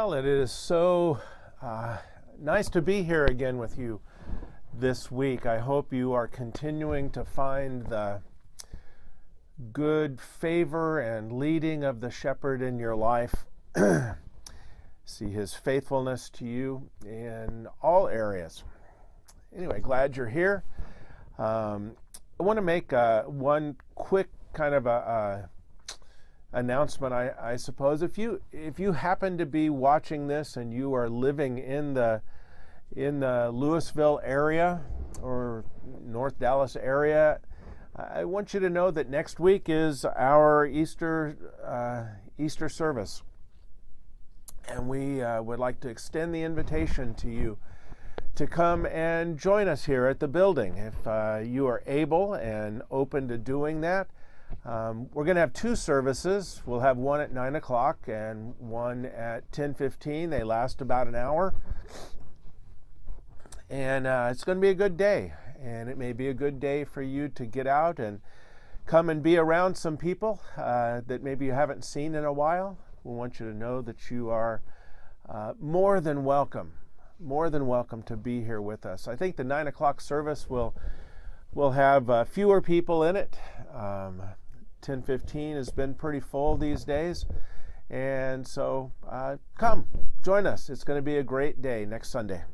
Well, it is so nice to be here again with you this week. I hope you are continuing to find the good favor and leading of the shepherd in your life. See his faithfulness to you in all areas. Anyway, glad you're here. I want to make one quick kind of a announcement, I suppose. If you happen to be watching this and you are living in the Louisville area or North Dallas area, I want you to know that next week is our Easter service, and we would like to extend the invitation to you to come and join us here at the building if you are able and open to doing that. We're going to have two services. We'll have one at 9 o'clock and one at 10:15. They last about an hour. And it's going to be a good day. And it may be a good day for you to get out and come and be around some people that maybe you haven't seen in a while. We want you to know that you are more than welcome to be here with us. I think the 9 o'clock service will have fewer people in it. 10:15 has been pretty full these days. And so come, join us. It's going to be a great day next Sunday.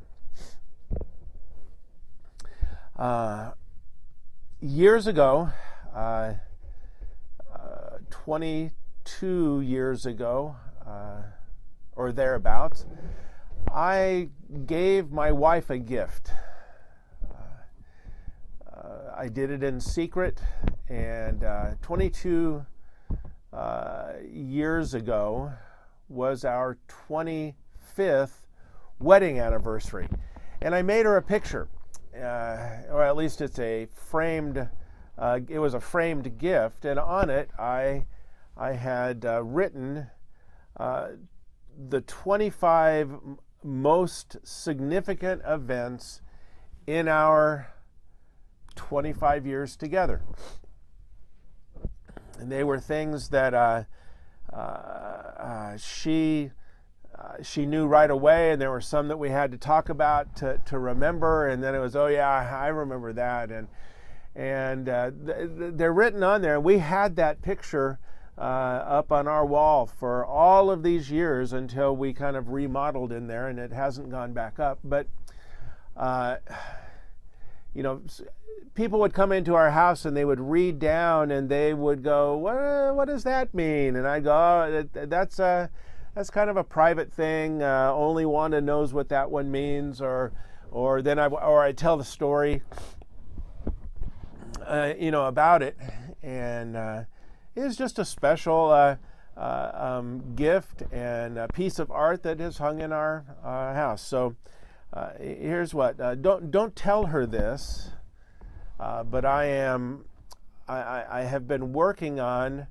Years ago, 22 years ago, or thereabouts, I gave my wife a gift. I did it in secret, and 22 years ago was our 25th wedding anniversary. And I made her a picture, or at least it's a framed, it was a framed gift, and on it I had written the 25 most significant events in our 25 years together. And they were things that she knew right away, and there were some that we had to talk about to remember, and then it was, oh yeah, I remember that, and they're written on there. We had that picture up on our wall for all of these years until we kind of remodeled in there, and it hasn't gone back up. But people would come into our house and they would read down and they would go, what does that mean? And I'd go, oh, that's kind of a private thing. Only Wanda knows what that one means. Or then I tell the story, about it. And it was just a special gift and a piece of art that is hung in our house. So here's what. Don't tell her this. But I have been working on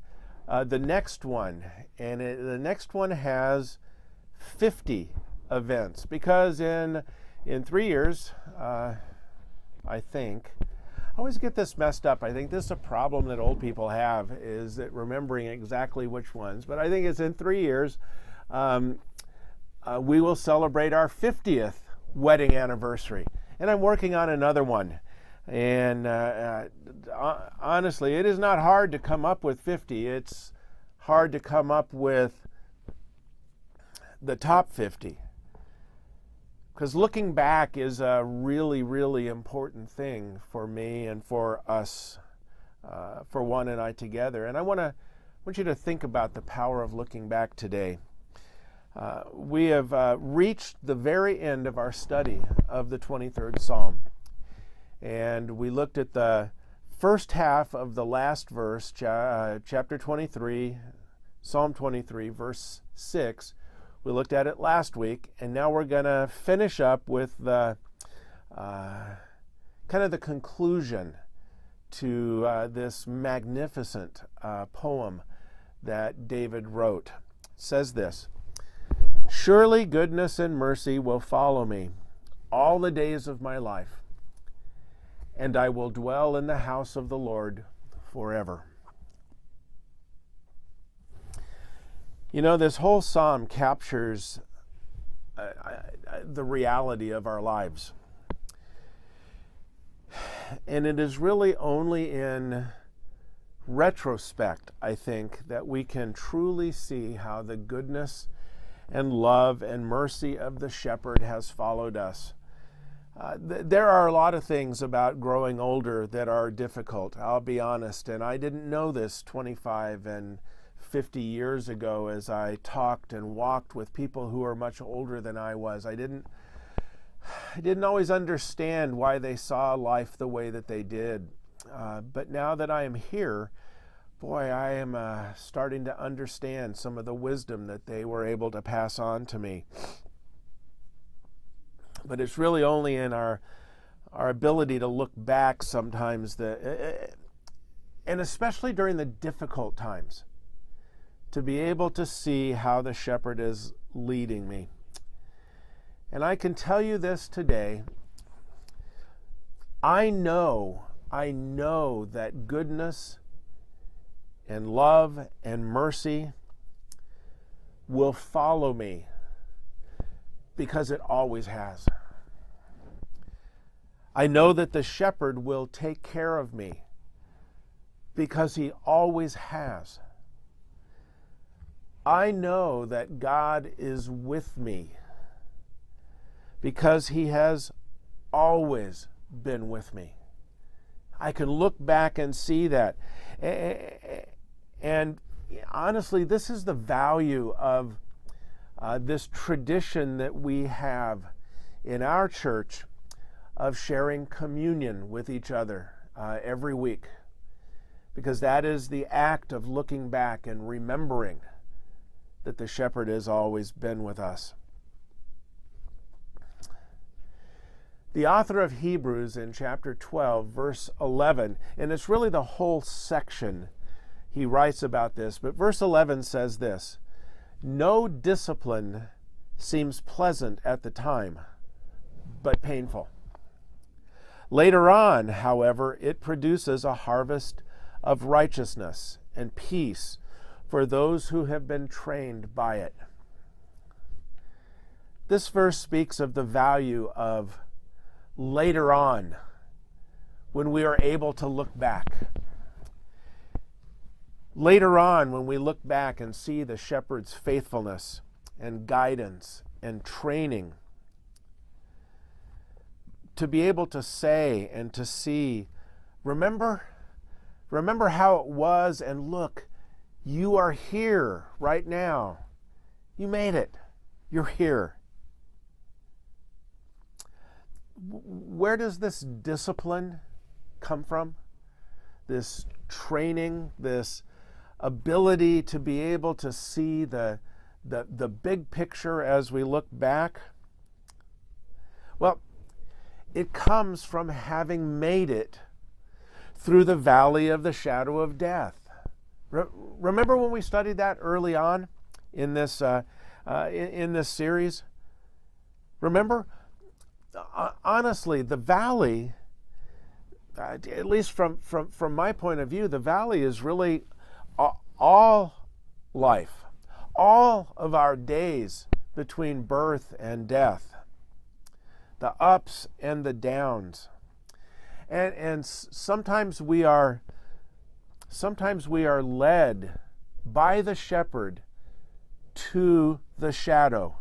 the next one, and the next one has 50 events, because in 3 years, I think, I always get this messed up. I think this is a problem that old people have, is that remembering exactly which ones. But I think it's in 3 years, we will celebrate our 50th wedding anniversary, and I'm working on another one. And honestly, it is not hard to come up with 50. It's hard to come up with the top 50. Because looking back is a really, really important thing for me and for us, for Juan and I together. And I want you to think about the power of looking back today. We have reached the very end of our study of the 23rd Psalm. And we looked at the first half of the last verse, chapter 23, Psalm 23, verse 6. We looked at it last week, and now we're going to finish up with the kind of the conclusion to this magnificent poem that David wrote. It says this: "Surely goodness and mercy will follow me all the days of my life, and I will dwell in the house of the Lord forever." You know, this whole psalm captures the reality of our lives. And it is really only in retrospect, I think, that we can truly see how the goodness and love and mercy of the shepherd has followed us. There are a lot of things about growing older that are difficult, I'll be honest, and I didn't know this 25 and 50 years ago as I talked and walked with people who are much older than I was. I didn't always understand why they saw life the way that they did. But now that I am here, boy, I am starting to understand some of the wisdom that they were able to pass on to me. But it's really only in our ability to look back sometimes, and especially during the difficult times, to be able to see how the shepherd is leading me. And I can tell you this today, I know that goodness and love and mercy will follow me, because it always has. I know that the shepherd will take care of me, because he always has. I know that God is with me, because he has always been with me. I can look back and see that. And honestly, this is the value of this tradition that we have in our church of sharing communion with each other every week, because that is the act of looking back and remembering that the shepherd has always been with us. The author of Hebrews in chapter 12, verse 11, and it's really the whole section he writes about this, but verse 11 says this: "No discipline seems pleasant at the time, but painful. Later on, however, it produces a harvest of righteousness and peace for those who have been trained by it." This verse speaks of the value of later on, when we are able to look back. Later on, when we look back and see the shepherd's faithfulness and guidance and training, to be able to say and to see, remember how it was, and look, you are here right now. You made it. You're here. Where does this discipline come from? This training, this ability to be able to see the big picture as we look back? Well, it comes from having made it through the valley of the shadow of death. Remember when we studied that early on in this series? Remember? Honestly, the valley, at least from my point of view, the valley is really all life, all of our days between birth and death, the ups and the downs. And sometimes we are led by the shepherd to the shadow.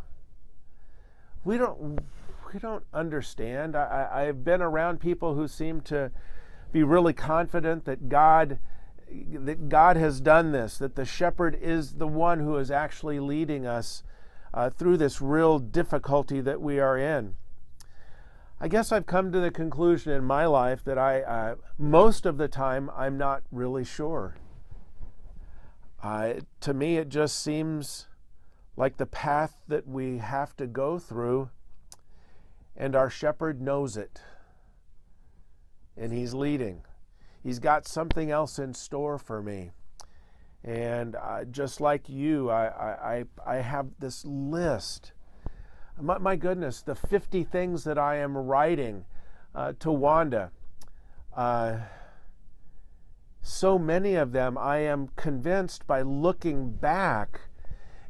We don't understand. I've been around people who seem to be really confident that God has done this, that the shepherd is the one who is actually leading us through this real difficulty that we are in. I guess I've come to the conclusion in my life that most of the time, I'm not really sure. To me, it just seems like the path that we have to go through, and our shepherd knows it, and he's leading. He's got something else in store for me. And just like you, I have this list. My goodness, the 50 things that I am writing to Wanda. So many of them, I am convinced by looking back,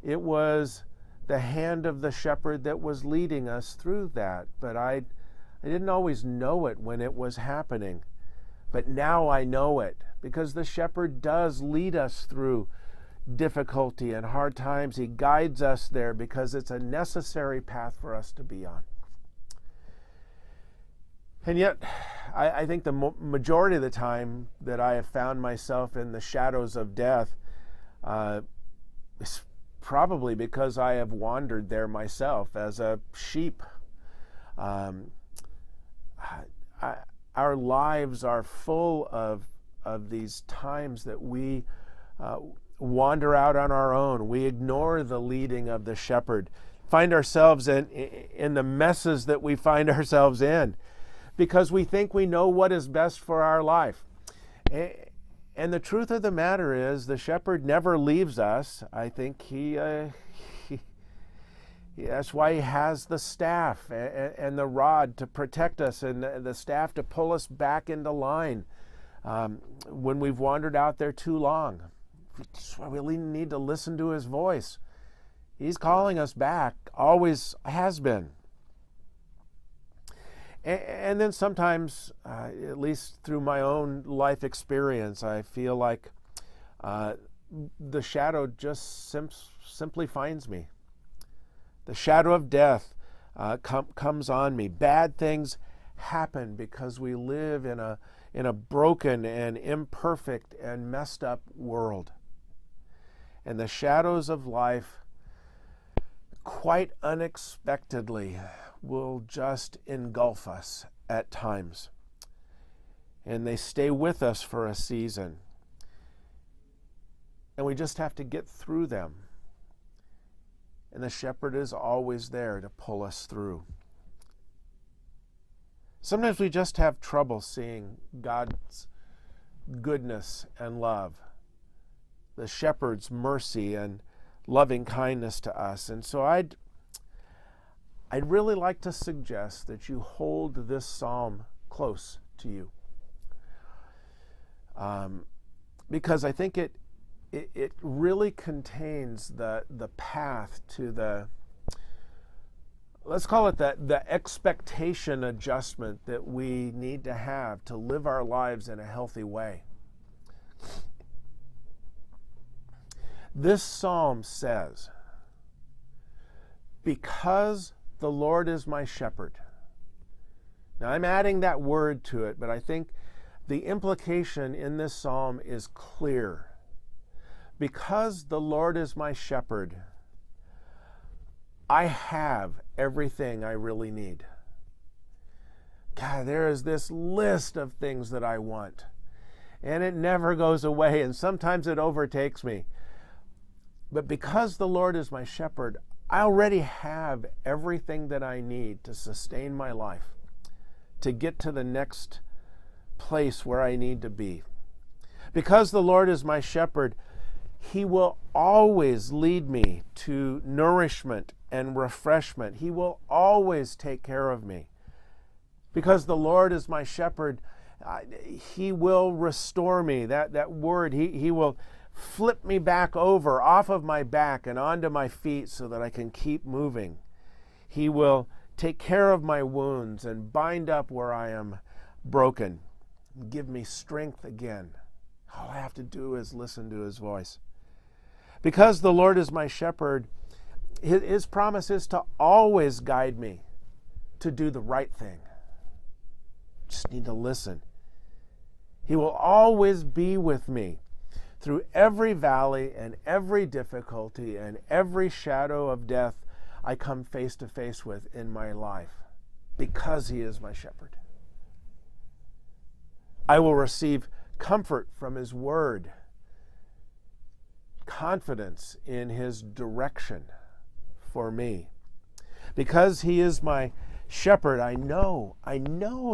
it was the hand of the shepherd that was leading us through that. But I didn't always know it when it was happening. But now I know it, because the shepherd does lead us through difficulty and hard times. He guides us there because it's a necessary path for us to be on. And yet, I think the majority of the time that I have found myself in the shadows of death is probably because I have wandered there myself as a sheep. Our lives are full of these times that we wander out on our own. We ignore the leading of the shepherd, find ourselves in the messes that we find ourselves in, because we think we know what is best for our life. And the truth of the matter is, the shepherd never leaves us. I think that's why he has the staff and the rod to protect us, and the staff to pull us back into line when we've wandered out there too long. That's why we need to listen to his voice. He's calling us back, always has been. And then sometimes, at least through my own life experience, I feel like the shadow just simply finds me. The shadow of death comes on me. Bad things happen because we live in a broken and imperfect and messed up world. And the shadows of life, quite unexpectedly, will just engulf us at times. And they stay with us for a season. And we just have to get through them. And the shepherd is always there to pull us through. Sometimes we just have trouble seeing God's goodness and love, the shepherd's mercy and loving kindness to us. And so I'd really like to suggest that you hold this psalm close to you, because I think it really contains the path to the, let's call it the expectation adjustment that we need to have to live our lives in a healthy way. This psalm says, because the Lord is my shepherd. Now I'm adding that word to it, but I think the implication in this psalm is clear. Because the Lord is my shepherd, I have everything I really need. God, there is this list of things that I want, and it never goes away, and sometimes it overtakes me. But because the Lord is my shepherd, I already have everything that I need to sustain my life, to get to the next place where I need to be. Because the Lord is my shepherd, He will always lead me to nourishment and refreshment. He will always take care of me. Because the Lord is my shepherd, He will restore me. That word, He will flip me back over, off of my back and onto my feet so that I can keep moving. He will take care of my wounds and bind up where I am broken, and give me strength again. All I have to do is listen to His voice. Because the Lord is my shepherd, His promise is to always guide me to do the right thing. Just need to listen. He will always be with me through every valley and every difficulty and every shadow of death I come face to face with in my life, because He is my shepherd. I will receive comfort from His word, confidence in His direction for me. Because He is my shepherd, I know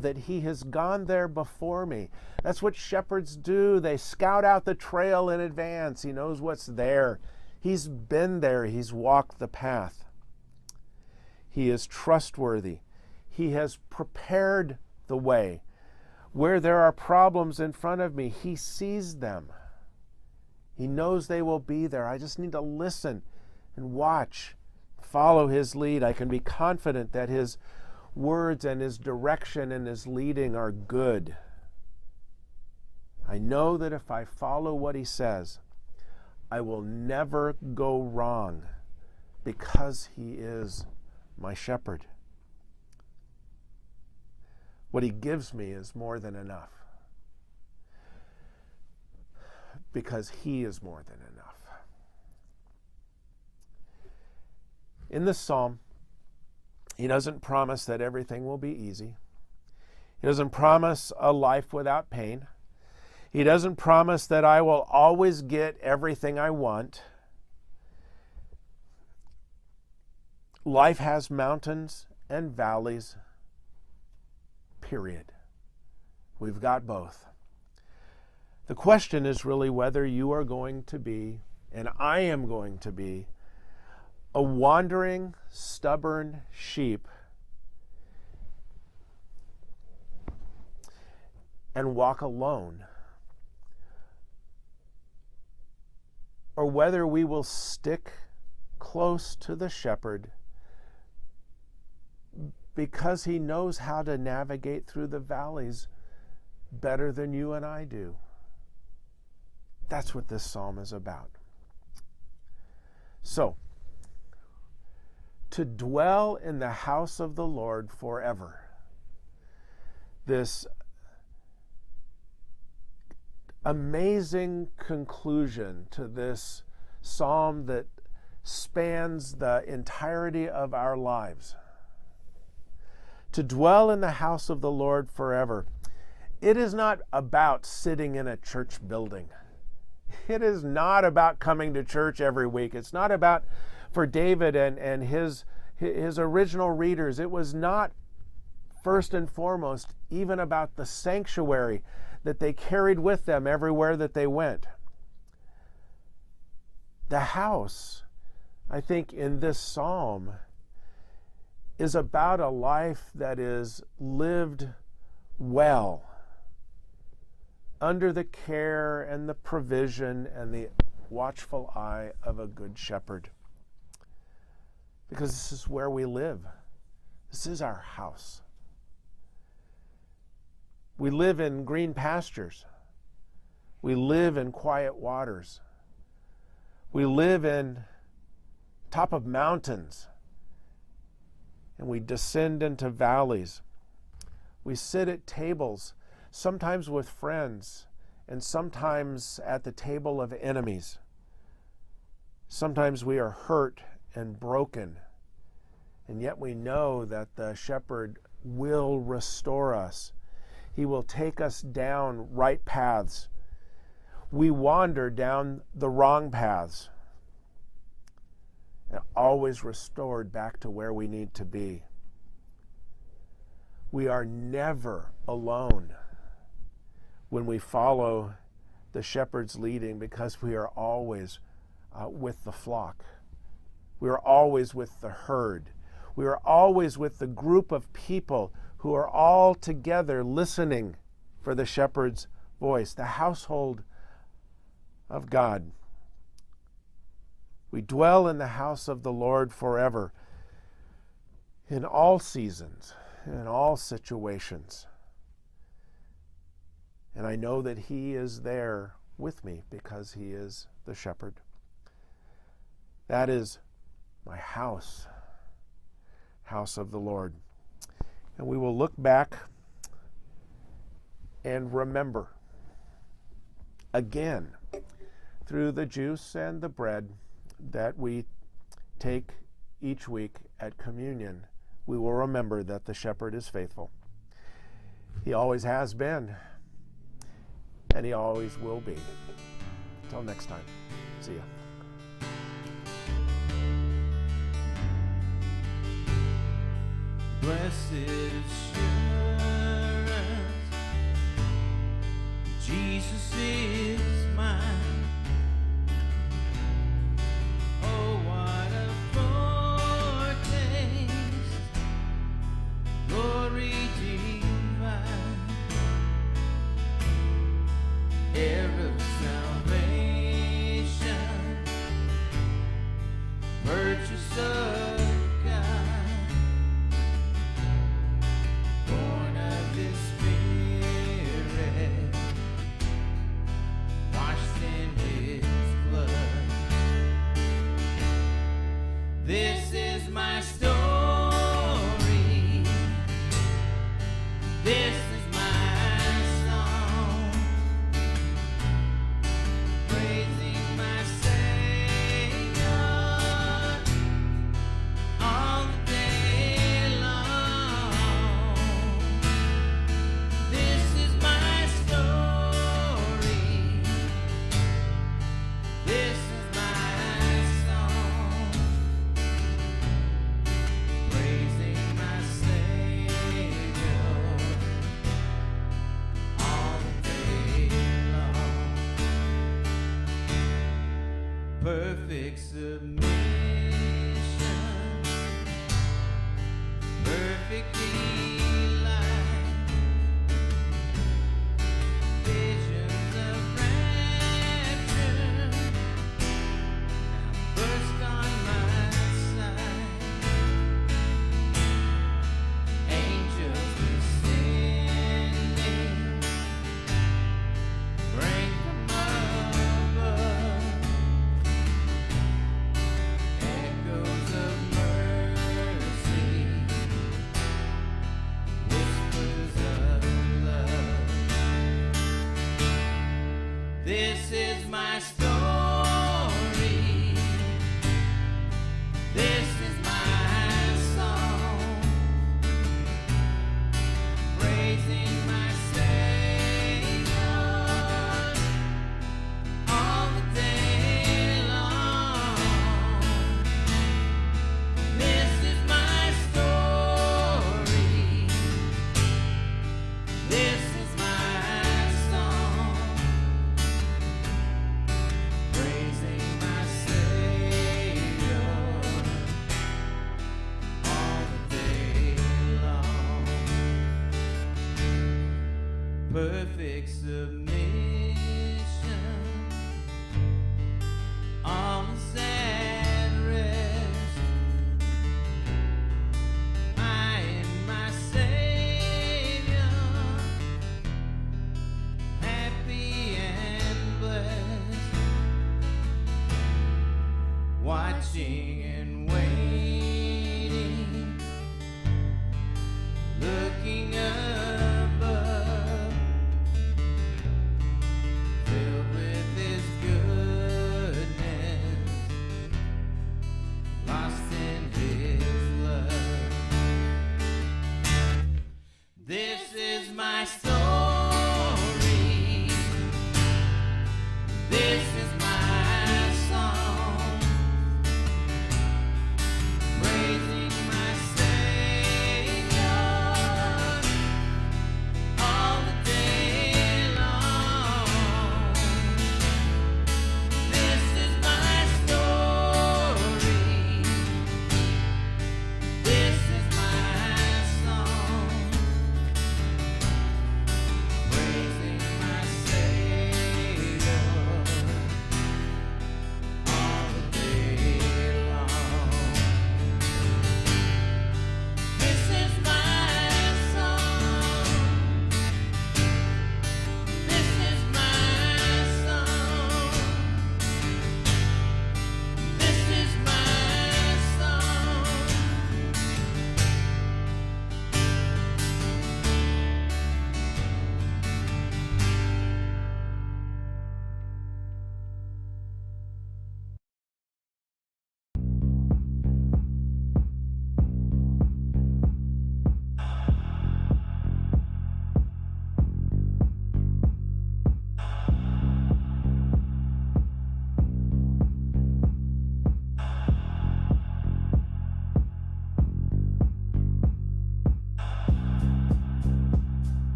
that He has gone there before me. That's what shepherds do. They scout out the trail in advance. He knows what's there. He's been there. He's walked the path. He is trustworthy. He has prepared the way. Where there are problems in front of me, He sees them. He knows they will be there. I just need to listen and watch, follow his lead, I can be confident that his words and his direction and his leading are good. I know that if I follow what he says, I will never go wrong because he is my shepherd. What he gives me is more than enough because he is more than enough. In this psalm, he doesn't promise that everything will be easy. He doesn't promise a life without pain. He doesn't promise that I will always get everything I want. Life has mountains and valleys, period. We've got both. The question is really whether you are going to be, and I am going to be, a wandering, stubborn sheep and walk alone, or whether we will stick close to the shepherd because he knows how to navigate through the valleys better than you and I do. That's what this psalm is about. So, to dwell in the house of the Lord forever. This amazing conclusion to this psalm that spans the entirety of our lives. To dwell in the house of the Lord forever. It is not about sitting in a church building. It is not about coming to church every week. It's not about, for David and his original readers, it was not first and foremost even about the sanctuary that they carried with them everywhere that they went. The house, I think, in this psalm is about a life that is lived well under the care and the provision and the watchful eye of a good shepherd. Because this is where we live. This is our house. We live in green pastures. We live in quiet waters. We live in top of mountains. And we descend into valleys. We sit at tables, sometimes with friends, and sometimes at the table of enemies. Sometimes we are hurt and broken, and yet we know that the shepherd will restore us. He will take us down right paths. We wander down the wrong paths, and always restored back to where we need to be. We are never alone when we follow the shepherd's leading, because we are always with the flock. We are always with the herd. We are always with the group of people who are all together listening for the shepherd's voice, the household of God. We dwell in the house of the Lord forever, in all seasons, in all situations. And I know that he is there with me because he is the shepherd. That is my house, house of the Lord. And we will look back and remember again through the juice and the bread that we take each week at communion. We will remember that the shepherd is faithful. He always has been, and he always will be. Until next time, see ya. Blessed assurance, Jesus is mine. Oh, what a foretaste, glory divine, heir of salvation, purchase of perfect submission, perfectly aligned, visions of rapture now burst on my side, angels descending, bring from above, echoes of mercy, whispers of love. This is my story. This is my song, praising my Savior all the day long. This is my story. This is my song, praising my Savior all the day long. Perfect submission, almost at rest. I am my Savior, happy and blessed, watching